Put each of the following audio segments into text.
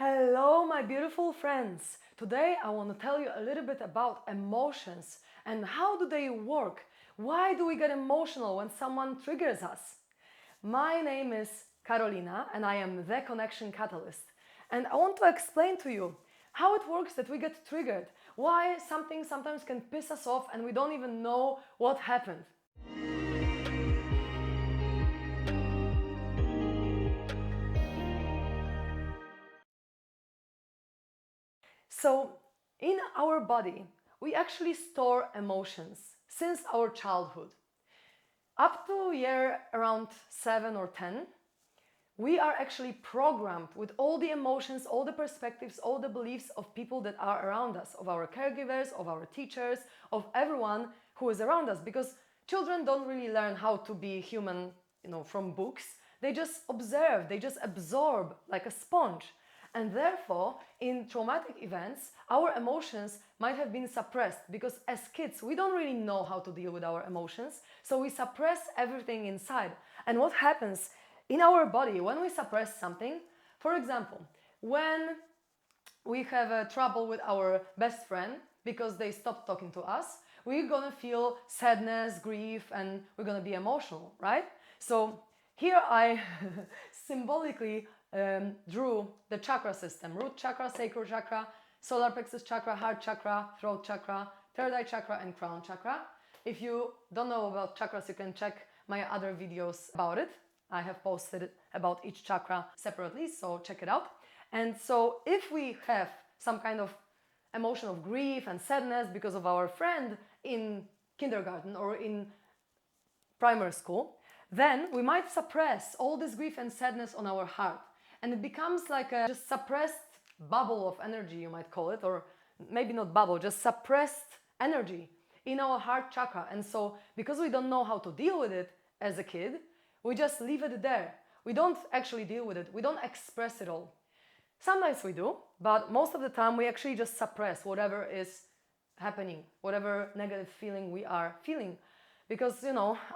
Hello, my beautiful friends. Today I want to tell you a little bit about emotions and how do they work? Why do we get emotional when someone triggers us? My name is Carolina and I am the Connection Catalyst. And I want to explain to you how it works that we get triggered, why something sometimes can piss us off and we don't even know what happened. So, in our body, we actually store emotions since our childhood. Up to year around 7 or 10, we are actually programmed with all the emotions, all the perspectives, all the beliefs of people that are around us, of our caregivers, of our teachers, of everyone who is around us. Because children don't really learn how to be human, from books. They just observe, they just absorb like a sponge. And therefore, in traumatic events, our emotions might have been suppressed because as kids, we don't really know how to deal with our emotions. So we suppress everything inside. And what happens in our body when we suppress something, for example, when we have trouble with our best friend because they stopped talking to us, we're gonna feel sadness, grief, and we're gonna be emotional, right? So here I symbolically drew the chakra system: root chakra, sacral chakra, solar plexus chakra, heart chakra, throat chakra, third eye chakra, and crown chakra. If you don't know about chakras, you can check my other videos about it. I have posted about each chakra separately, so check it out. And so if we have some kind of emotion of grief and sadness because of our friend in kindergarten or in primary school, then we might suppress all this grief and sadness on our heart. And it becomes like a just suppressed bubble of energy, you might call it, or maybe not bubble, just suppressed energy in our heart chakra. And so because we don't know how to deal with it as a kid, we just leave it there. We don't actually deal with it. We don't express it all. Sometimes we do, but most of the time we actually just suppress whatever is happening, whatever negative feeling we are feeling. Because,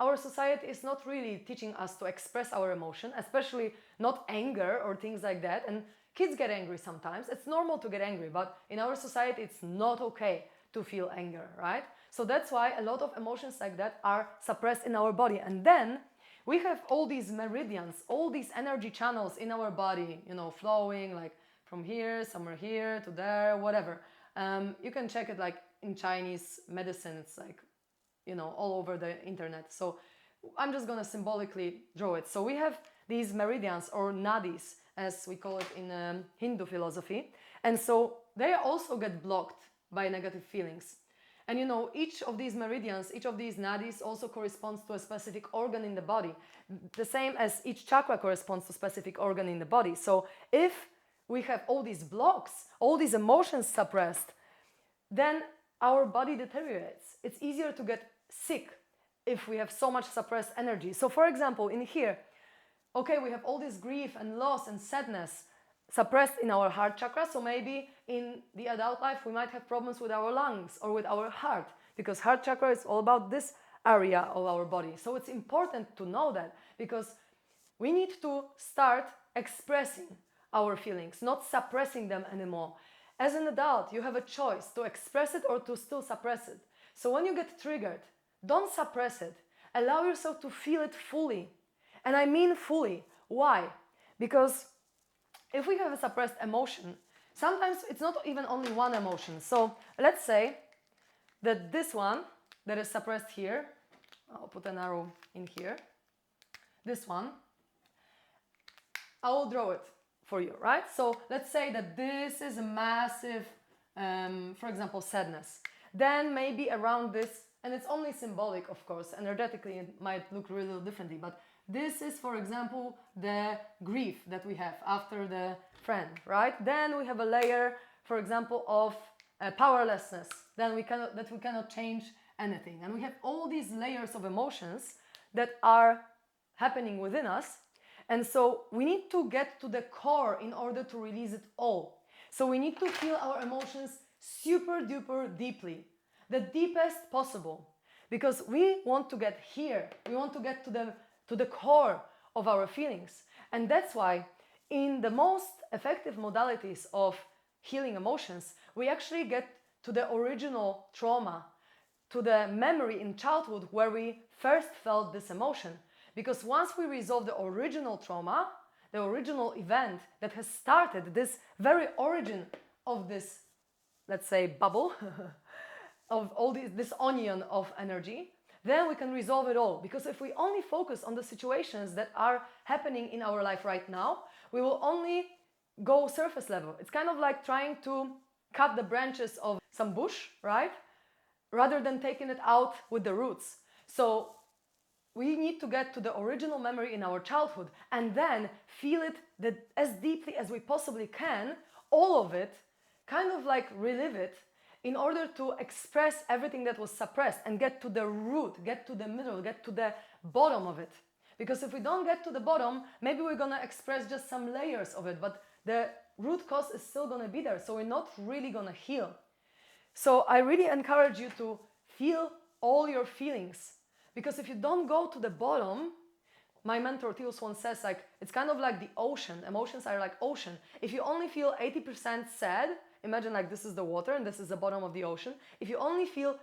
our society is not really teaching us to express our emotion, especially not anger or things like that. And kids get angry sometimes. It's normal to get angry, but in our society, it's not okay to feel anger, right? So that's why a lot of emotions like that are suppressed in our body. And then we have all these meridians, all these energy channels in our body, flowing like from here, somewhere here to there, whatever. You can check it like in Chinese medicine. It's like, all over the internet. So I'm just gonna symbolically draw it. So we have these meridians or nadis, as we call it in Hindu philosophy. And so they also get blocked by negative feelings. And each of these meridians, each of these nadis also corresponds to a specific organ in the body. The same as each chakra corresponds to a specific organ in the body. So if we have all these blocks, all these emotions suppressed, then our body deteriorates. It's easier to get sick if we have so much suppressed energy. So for example, in here, okay, we have all this grief and loss and sadness suppressed in our heart chakra. So maybe in the adult life, we might have problems with our lungs or with our heart, because heart chakra is all about this area of our body. So it's important to know that, because we need to start expressing our feelings, not suppressing them anymore. As an adult, you have a choice to express it or to still suppress it. So when you get triggered, don't suppress it. Allow yourself to feel it fully. And I mean fully. Why? Because if we have a suppressed emotion, sometimes it's not even only one emotion. So let's say that this one that is suppressed here, I'll put an arrow in here, this one, I will draw it for you, right? So let's say that this is a massive, for example, sadness. Then maybe around this, and it's only symbolic, of course, energetically it might look really differently, but this is, for example, the grief that we have after the friend, right? Then we have a layer, for example, of powerlessness, that we cannot change anything. And we have all these layers of emotions that are happening within us. And so we need to get to the core in order to release it all. So we need to feel our emotions super duper deeply, the deepest possible, because we want to get here. We want to get to the core of our feelings. And that's why in the most effective modalities of healing emotions, we actually get to the original trauma, to the memory in childhood where we first felt this emotion. Because once we resolve the original trauma, the original event that has started this very origin of this, let's say, bubble, of all this onion of energy, then we can resolve it all. Because if we only focus on the situations that are happening in our life right now, we will only go surface level. It's kind of like trying to cut the branches of some bush, right? Rather than taking it out with the roots. So we need to get to the original memory in our childhood and then feel it as deeply as we possibly can, all of it, kind of like relive it, in order to express everything that was suppressed and get to the root, get to the middle, get to the bottom of it. Because if we don't get to the bottom, maybe we're gonna express just some layers of it, but the root cause is still gonna be there, so we're not really gonna heal. So I really encourage you to feel all your feelings, because if you don't go to the bottom, my mentor Theo Swan says, like, it's kind of like the ocean. Emotions are like ocean. If you only feel 80% sad, imagine like this is the water and this is the bottom of the ocean. If you only feel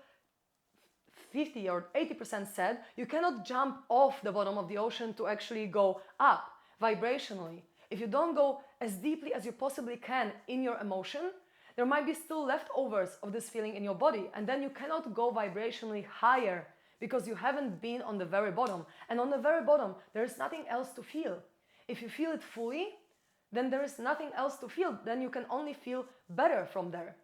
50 or 80% sad, you cannot jump off the bottom of the ocean to actually go up vibrationally. If you don't go as deeply as you possibly can in your emotion, there might be still leftovers of this feeling in your body, and then you cannot go vibrationally higher because you haven't been on the very bottom. And on the very bottom, there is nothing else to feel. If you feel it fully, then there is nothing else to feel. Then you can only feel better from there.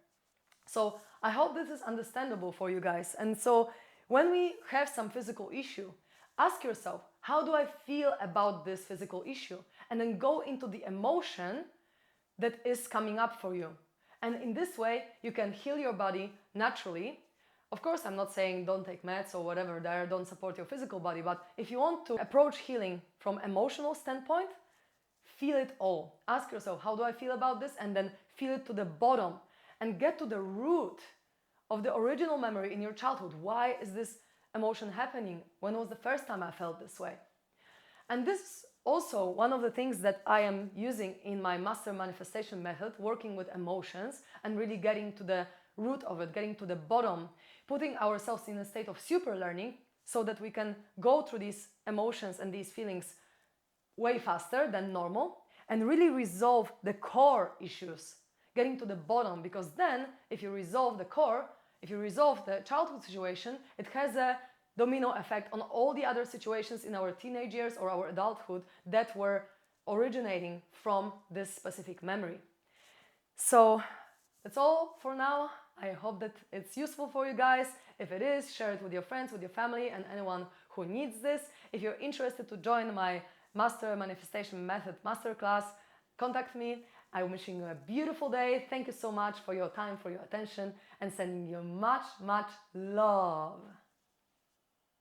So I hope this is understandable for you guys. And so when we have some physical issue, ask yourself, how do I feel about this physical issue? And then go into the emotion that is coming up for you. And in this way, you can heal your body naturally. Of course, I'm not saying don't take meds or whatever there, don't support your physical body, but if you want to approach healing from emotional standpoint, feel it all. Ask yourself, how do I feel about this? And then feel it to the bottom and get to the root of the original memory in your childhood. Why is this emotion happening? When was the first time I felt this way? And this is also one of the things that I am using in my master manifestation method, working with emotions and really getting to the root of it, getting to the bottom, putting ourselves in a state of super learning so that we can go through these emotions and these feelings way faster than normal and really resolve the core issues, getting to the bottom. Because then if you resolve the core, if you resolve the childhood situation, it has a domino effect on all the other situations in our teenage years or our adulthood that were originating from this specific memory. So that's all for now. I hope that it's useful for you guys. If it is, share it with your friends, with your family, and anyone who needs this. If you're interested to join my Master Manifestation Method Masterclass, contact me. I'm wishing you a beautiful day. Thank you so much for your time, for your attention, and sending you much, much love.